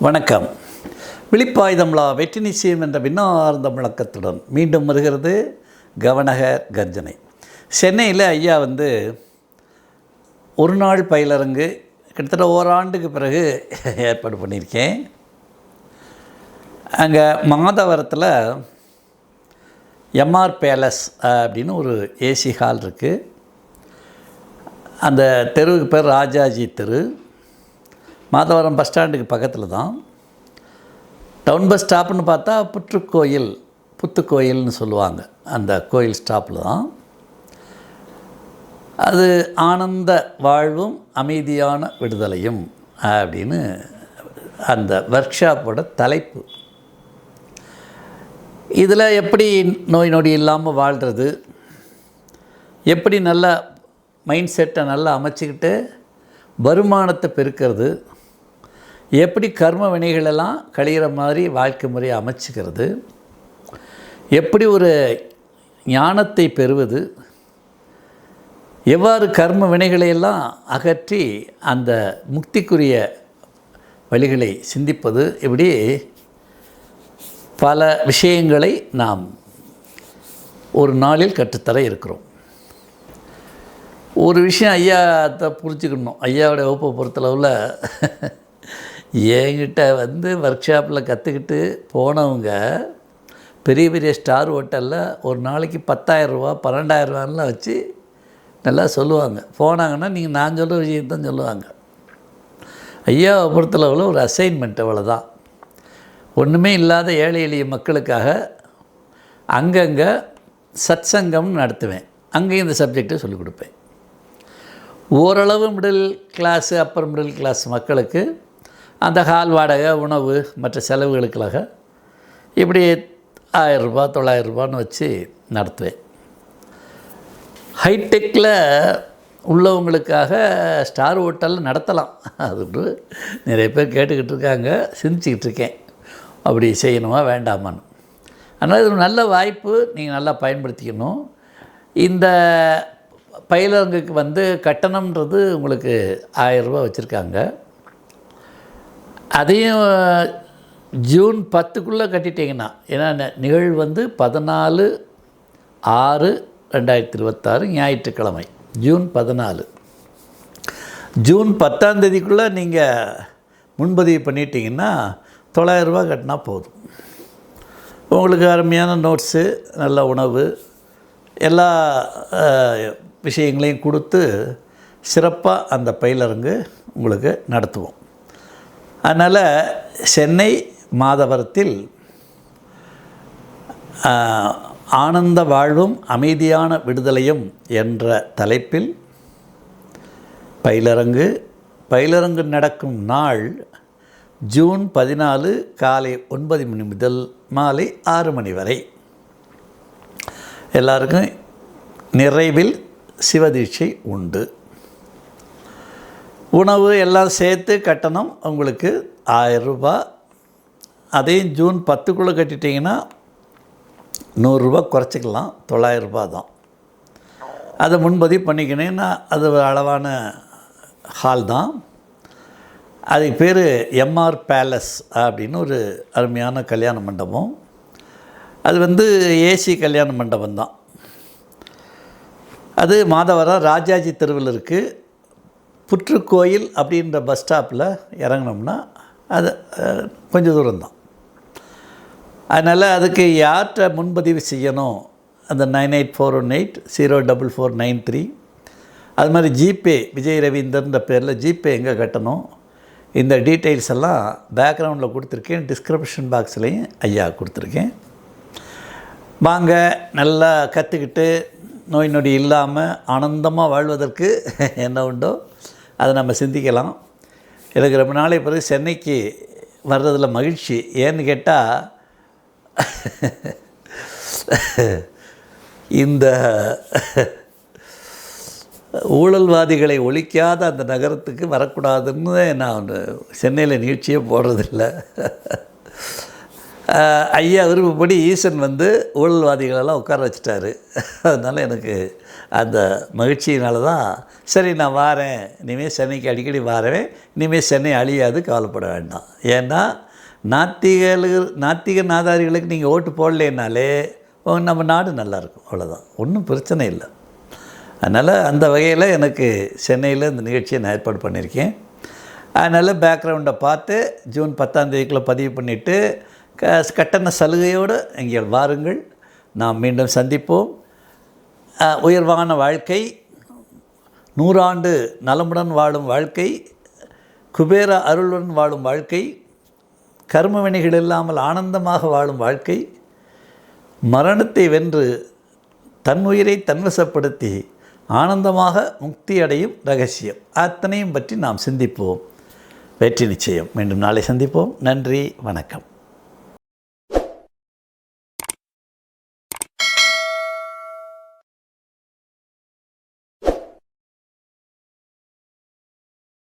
வணக்கம். விழிப்பாயுதம்லா வெற்றி நிச்சயம் என்ற விண்ணார்ந்த முழக்கத்துடன் மீண்டும் வருகிறது கவனக கர்ஜனை. சென்னையில் ஐயா ஒரு நாள் பயிலரங்கு கிட்டத்தட்ட ஓராண்டுக்கு பிறகு ஏற்பாடு பண்ணியிருக்கேன். அங்கே மாதவரத்தில் எம்ஆர் பேலஸ் அப்படின்னு ஒரு ஏசி ஹால் இருக்குது. அந்த தெருவுக்கு பேர் ராஜாஜி தெரு. மாதவரம் பஸ் ஸ்டாண்டுக்கு பக்கத்தில் தான். டவுன் பஸ் ஸ்டாப்புன்னு பார்த்தா புத்துக்கோயில்னு சொல்லுவாங்க. அந்த கோயில் ஸ்டாப்பில் தான். அது ஆனந்த வாழ்வும் அமைதியான விடுதலையும் அப்படின்னு அந்த ஒர்க் ஷாப்போட தலைப்பு. இதில் எப்படி நோய் நொடி இல்லாமல் வாழ்கிறது, எப்படி நல்லா மைண்ட் செட்டை நல்லா அமைச்சிக்கிட்டு வருமானத்தை பெருக்கிறது, எப்படி கர்ம வினைகளெல்லாம் கழிகிற மாதிரி வாழ்க்கை முறையை அமைச்சிக்கிறது, எப்படி ஒரு ஞானத்தை பெறுவது, எவ்வாறு கர்ம வினைகளையெல்லாம் அகற்றி அந்த முக்திக்குரிய வழிகளை சிந்திப்பது, இப்படி பல விஷயங்களை நாம் ஒரு நாளில் கற்றுத்தர இருக்கிறோம். ஒரு விஷயம் ஐயாத்தை புரிஞ்சுக்கணும். ஐயாவோட வகுப்பை பொறுத்தளவில் என்கிட்ட ஒர்க் ஷாப்பில் கற்றுக்கிட்டு போனவங்க பெரிய பெரிய ஸ்டார் ஹோட்டலில் ஒரு நாளைக்கு 10,000 ரூபா 12,000 ரூபான்லாம் வச்சு நல்லா சொல்லுவாங்க. போனாங்கன்னா நீங்கள் நான் சொல்கிற விஷயத்தான் சொல்லுவாங்க. ஐயாவை பொறுத்தளவில் ஒரு அசைன்மெண்ட் அவ்வளோதான். ஒன்றுமே இல்லாத ஏழை எளிய மக்களுக்காக அங்கங்கே சத்சங்கம்னு நடத்துவேன். அங்கேயும் இந்த சப்ஜெக்டை சொல்லிக் கொடுப்பேன். ஓரளவு middle class upper middle class மக்களுக்கு அந்த ஹால் வாடகை, உணவு, மற்ற செலவுகளுக்காக இப்படி 1000 ரூபா 900 ரூபான்னு வச்சு நடத்துவேன். ஹைடெக்கில் உள்ளவங்களுக்காக ஸ்டார் ஹோட்டலில் நடத்தலாம். அது நிறைய பேர் கேட்டுக்கிட்டு இருக்காங்க, சிந்திச்சிக்கிட்டு இருக்கேன் அப்படி செய்யணுமா வேண்டாமான்னு. அதனால் இது ஒரு நல்ல வாய்ப்பு, நீங்கள் நல்லா பயன்படுத்திக்கணும். இந்த பயிலரங்குக்கு கட்டணம்ன்றது உங்களுக்கு 1000 ரூபா வச்சுருக்காங்க. அதையும் ஜூன் 10க்குள்ளே கட்டிட்டிங்கன்னா, ஏன்னா நிகழ்வு 14/6/2026 ஞாயிற்றுக்கிழமை ஜூன் 14. ஜூன் 10ஆம் தேதிக்குள்ளே நீங்கள் முன்பதிவு பண்ணிட்டீங்கன்னா 900 ரூபா கட்டினா போதும். உங்களுக்கு அருமையான நோட்ஸு, நல்ல உணவு, எல்லா விஷயங்களையும் கொடுத்து சிறப்பாக அந்த பயிலரங்கு உங்களுக்கு நடத்துவோம். அதனால் சென்னை மாதவரத்தில் ஆனந்த வாழ்வும் அமைதியான விடுதலையும் என்ற தலைப்பில் பயிலரங்கு நடக்கும் நாள் ஜூன் 14 காலை 9 மணி முதல் மாலை 6 மணி வரை. எல்லாருக்கும் நிறைவில் சிவதீட்சை உண்டு. உணவு எல்லாம் சேர்த்து கட்டணம் உங்களுக்கு 1000 ரூபா. அதையும் ஜூன் 10க்குள்ளே கட்டிட்டிங்கன்னா 100 ரூபா குறைச்சிக்கலாம், 900 ரூபா தான். அதை முன்பதிவு பண்ணிக்கினேன்னா அது அளவான ஹால் தான். அதுக்கு பேர் எம்ஆர் பேலஸ் அப்படின்னு ஒரு அருமையான கல்யாண மண்டபம். அது ஏசி கல்யாண மண்டபம் தான். அது மாதவரம் ராஜாஜி தெருவில் இருக்குது. புற்றுக்கோயில் அப்படின்ற பஸ் ஸ்டாப்பில் இறங்கினோம்னா அது கொஞ்சம் தூரம்தான். அதனால் அதுக்கு யார்கிட்ட முன்பதிவு செய்யணும், அந்த 9841804493 அது மாதிரி ஜிபே விஜய் ரவீந்தர்ன்ற பேரில் ஜிபே எங்கே கட்டணும், இந்த டீட்டெயில்ஸ் எல்லாம் பேக்ரவுண்டில் கொடுத்துருக்கேன். டிஸ்கிரிப்ஷன் பாக்ஸ்லேயும் ஐயா கொடுத்துருக்கேன். வாங்க, நல்லா கற்றுக்கிட்டு நோய் நொடி இல்லாமல் ஆனந்தமாக வாழ்வதற்கு என்ன உண்டோ அதை நம்ம சிந்திக்கலாம். எனக்கு ரொம்ப நாளை பிறகு சென்னைக்கு வர்றதில் மகிழ்ச்சி. ஏன்னு கேட்டால் இந்த ஊழல்வாதிகளை ஒழிக்காத அந்த நகரத்துக்கு வரக்கூடாதுன்னு நான் சென்னையில் நிகழ்ச்சியே போடுறதில்லை. ஐயா விருப்பப்படி ஈசன் வந்து ஊழல்வாதிகளெல்லாம் உட்கார வச்சுட்டாரு. அதனால் எனக்கு அந்த மகிழ்ச்சியினால தான் சரி நான் வாரேன், இனிமேல் சென்னைக்கு அடிக்கடி வாரேன், இனிமேல் சென்னை அழியாது, கவலைப்பட வேண்டாம். ஏன்னா நாத்திக நாதாரிகளுக்கு நீங்கள் ஓட்டு போடலேனாலே நம்ம நாடு நல்லாயிருக்கும், அவ்வளோதான், ஒன்றும் பிரச்சனை இல்லை. அதனால் அந்த வகையில் எனக்கு சென்னையில் இந்த நிகழ்ச்சியை நான் ஏற்பாடு பண்ணியிருக்கேன். அதனால் பேக்ரவுண்டை பார்த்து ஜூன் 10ஆம் தேதிக்குள்ளே பதிவு பண்ணிவிட்டு கட்டண சலுகையோடு இங்கே வாருங்கள், நாம் மீண்டும் சந்திப்போம். உயர்வான வாழ்க்கை, 100 ஆண்டு நலமுடன் வாழும் வாழ்க்கை, குபேர அருளுடன் வாழும் வாழ்க்கை, கர்ம வினைகள் இல்லாமல் ஆனந்தமாக வாழும் வாழ்க்கை, மரணத்தை வென்று தன் உயிரை தன்வசப்படுத்தி ஆனந்தமாக முக்தி அடையும் ரகசியம், அத்தனையும் பற்றி நாம் சிந்திப்போம். வெற்றி நிச்சயம். மீண்டும் நாளை சந்திப்போம். நன்றி, வணக்கம்.